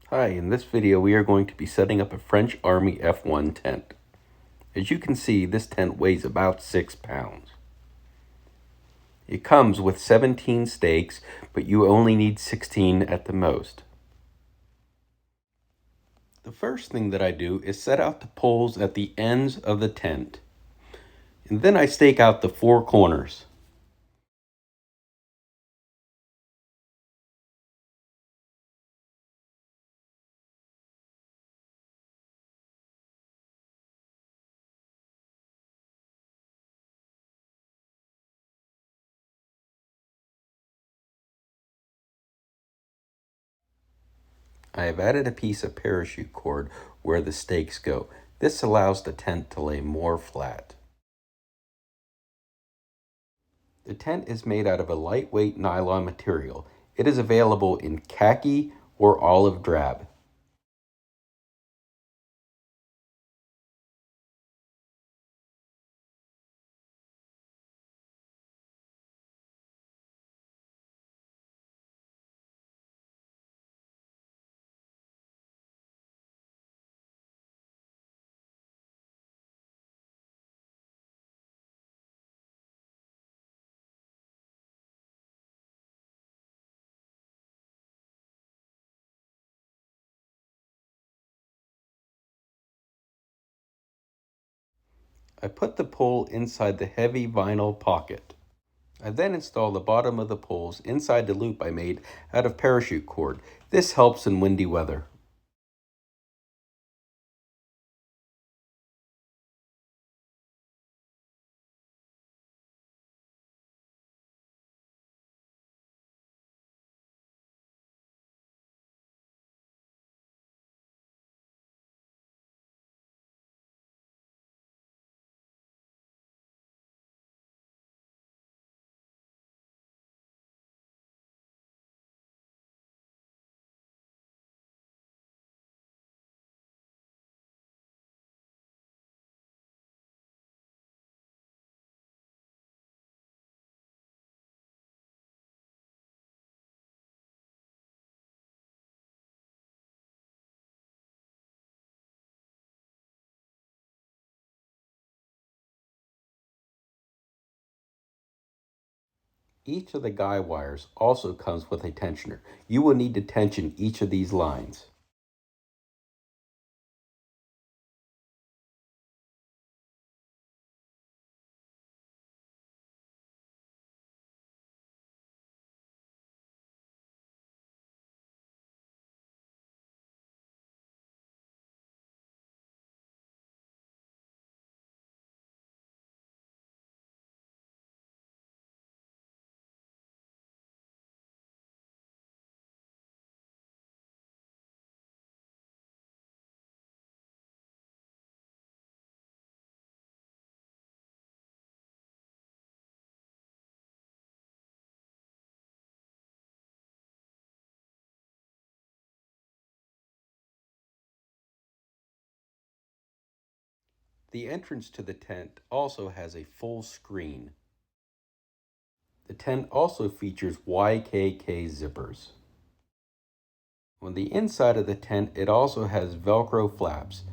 Hi, in this video we are going to be setting up a French Army F1 tent. As you can see, this tent weighs about 6 pounds. It comes with 17 stakes, but you only need 16 at the most. The first thing that I do is set out the poles at the ends of the tent, and then I stake out the 4 corners. I have added a piece of parachute cord where the stakes go. This allows the tent to lay more flat. The tent is made out of a lightweight nylon material. It is available in khaki or olive drab. I put the pole inside the heavy vinyl pocket. I then install the bottom of the poles inside the loop I made out of parachute cord. This helps in windy weather. Each of the guy wires also comes with a tensioner. You will need to tension each of these lines. The entrance to the tent also has a full screen. The tent also features YKK zippers. On the inside of the tent, it also has Velcro flaps.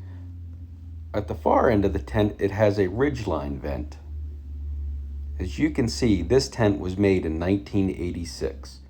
At the far end of the tent, it has a ridgeline vent. As you can see, this tent was made in 1986.